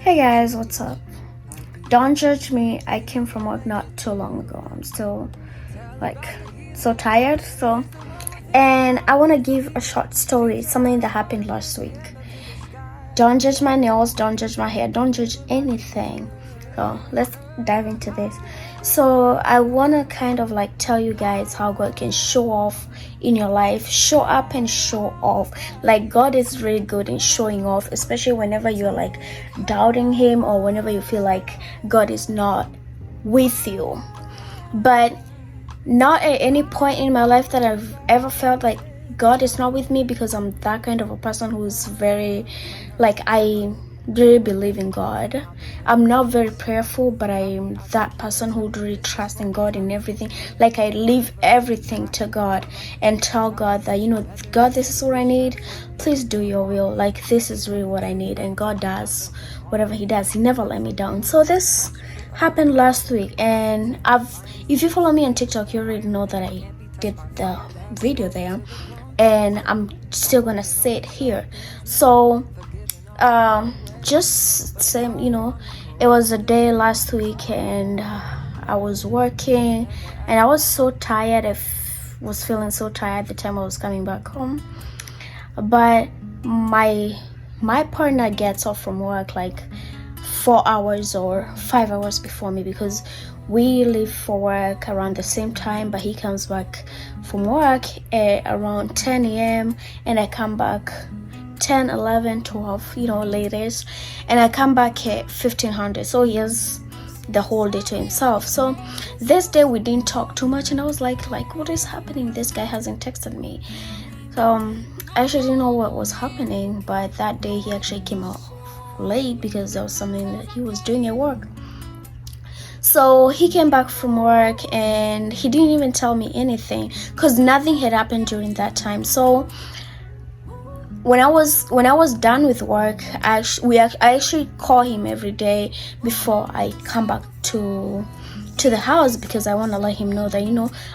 Hey guys, what's up? Don't judge me. I came from work not too long ago. I'm still like so tired. And I want to give a short story, something that happened last week. Don't judge my nails, don't judge my hair, don't judge anything. So let's dive into this. So I want to kind of like tell you guys how God can show off in your life, show up and show off. Like God is really good in showing off, especially whenever you're like doubting Him or whenever you feel like God is not with you. But not at any point in my life that I've ever felt like God is not with me, because I'm that kind of a person who's very like, I really believe in God. I'm not very prayerful, but I'm that person who really trusts in God in everything. Like I leave everything to God and tell God that, God, this is what I need. Please do your will. Like this is really what I need. And God does whatever He does. He never let me down. So this happened last week, and if you follow me on TikTok, you already know that I did the video there, and I'm still gonna say it here. So just same, it was a day last week, and I was working, and I was so tired. Was feeling so tired the time I was coming back home. But my partner gets off from work like 4 hours or 5 hours before me, because we leave for work around the same time, but he comes back from work at around 10 a.m. and I come back 10, 11, 12, latest, and I come back at 1500. So he has the whole day to himself. So this day we didn't talk too much, and I was like what is happening? This guy hasn't texted me. So I actually didn't know what was happening, but that day he actually came out late because there was something that he was doing at work. So he came back from work and he didn't even tell me anything, because nothing had happened during that time. So when I was done with work, I actually call him every day before I come back to the house, because I want to let him know that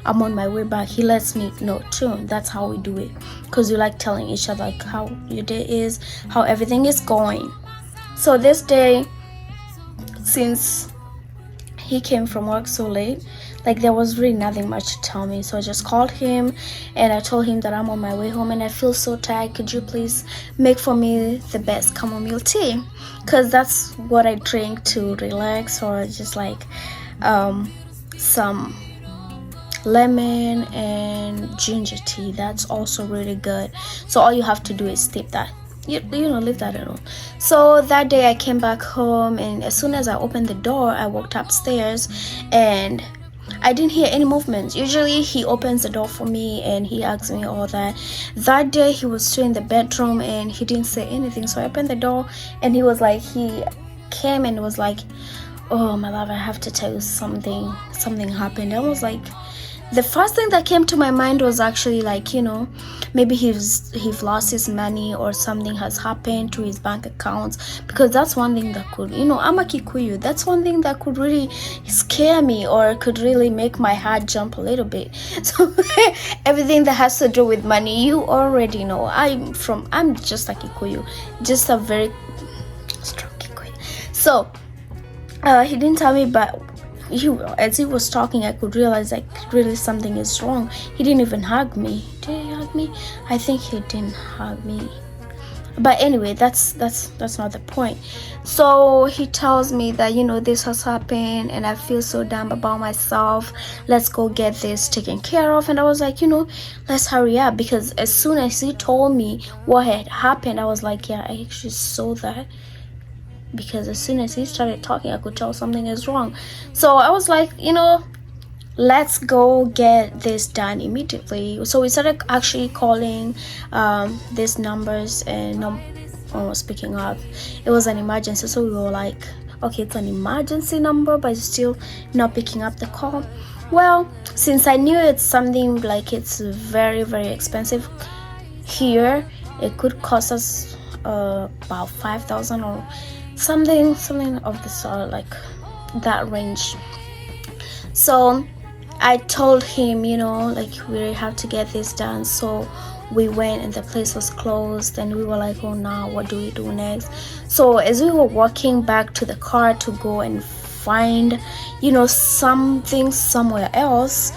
I'm on my way back. He lets me know too. That's how we do it, because we like telling each other like how your day is, how everything is going. So this day, since he came from work so late, like there was really nothing much to tell me. So I just called him and I told him that I'm on my way home and I feel so tired. Could you please make for me the best chamomile tea? Because that's what I drink to relax, or just like some lemon and ginger tea. That's also really good. So all you have to do is steep that. Leave that alone. So that day I came back home, and as soon as I opened the door, I walked upstairs and I didn't hear any movements. Usually he opens the door for me and he asks me all that. That day he was still in the bedroom and he didn't say anything. So I opened the door and he came and was like, "Oh my love, I have to tell you something happened." I was like, the first thing that came to my mind was actually like, maybe he's lost his money or something has happened to his bank accounts, because that's one thing that could, I'm a Kikuyu, that's one thing that could really scare me or could really make my heart jump a little bit. So everything that has to do with money, you already know. I'm just a Kikuyu, just a very strong Kikuyu. So he didn't tell me, but as he was talking, I could realize like really something is wrong. He didn't even hug me. Did he hug me? I think he didn't hug me. But anyway, that's not the point. So he tells me that this has happened and I feel so dumb about myself. Let's go get this taken care of. And I was like, let's hurry up, because as soon as he told me what had happened, I was like, yeah, I actually saw that. Because as soon as he started talking, I could tell something is wrong. So I was like, let's go get this done immediately. So we started actually calling these numbers, and no one was picking up. It was an emergency, so we were like, okay, it's an emergency number, but it's still not picking up the call. Well, since I knew it's something like it's very, very expensive here, it could cost us about 5,000 or something of the sort, like that range. So I told him, like we really have to get this done. So we went and the place was closed, and we were like, oh, now what do we do next? So as we were walking back to the car to go and find, something somewhere else,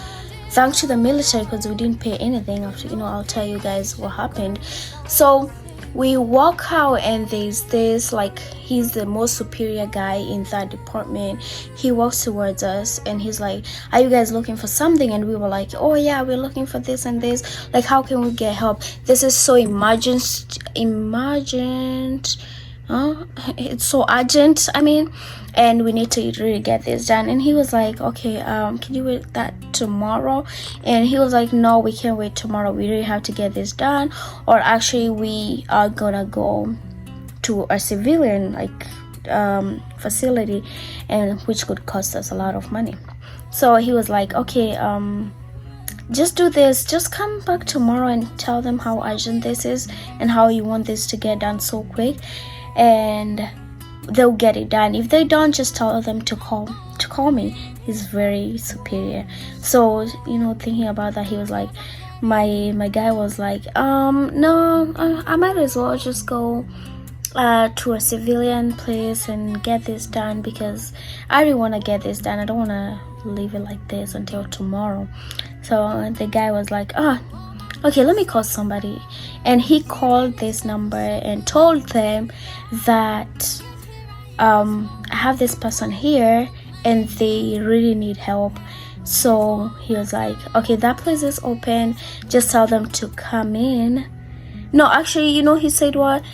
thanks to the military, because we didn't pay anything after, I'll tell you guys what happened. So we walk out, and there's this, like, he's the most superior guy in that department. He walks towards us and he's like, are you guys looking for something? And we were like, oh yeah, we're looking for this and this. Like, how can we get help? This is so emergent, it's so urgent, and we need to really get this done. And he was like, okay, can you wait that tomorrow? And he was like, no, we can't wait tomorrow, we really have to get this done, or actually we are gonna go to a civilian facility, and which could cost us a lot of money. So he was like, okay, just do this, just come back tomorrow and tell them how urgent this is and how you want this to get done so quick, and they'll get it done. If they don't, just tell them to call me. He's very superior. So thinking about that, he was like, my guy was like, no, I might as well just go to a civilian place and get this done, because I really want to get this done. I don't want to leave it like this until tomorrow. So the guy was like, okay, let me call somebody. And he called this number and told them that I have this person here and they really need help. So he was like, okay, that place is open, just tell them to come in. No, actually, he said what?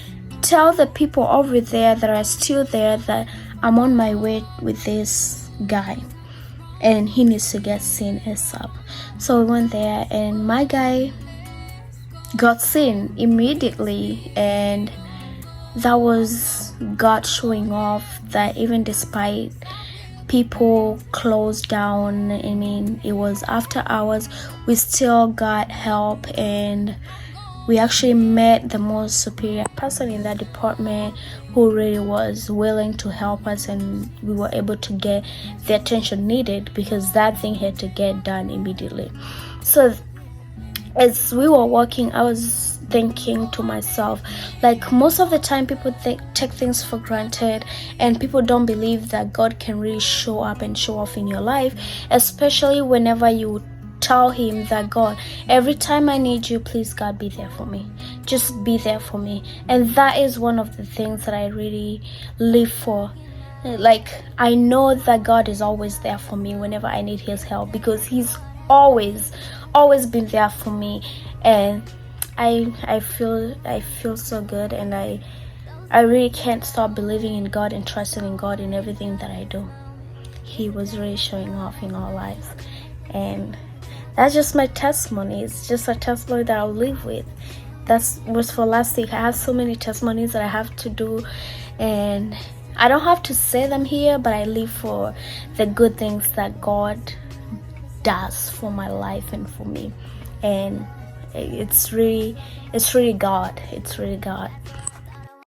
Tell the people over there that are still there that I'm on my way with this guy and he needs to get seen ASAP. So we went there and my guy got seen immediately, and that was God showing off that even despite people closed down, it was after hours, we still got help, and we actually met the most superior person in that department who really was willing to help us, and we were able to get the attention needed because that thing had to get done immediately. So as we were walking, I was thinking to myself, like, most of the time people take things for granted, and people don't believe that God can really show up and show off in your life, especially whenever you tell him that, God, every time I need you, please, God, be there for me. Just be there for me. And that is one of the things that I really live for. Like, I know that God is always there for me whenever I need his help, because he's always been there for me. And I feel so good, and I really can't stop believing in God and trusting in God in everything that I do. He was really showing off in our lives, and that's just my testimony. It's just a testimony that I'll live with. That was for last week. I have so many testimonies that I have to do, and I don't have to say them here, but I live for the good things that God does for my life and for me. And it's really God. It's really God.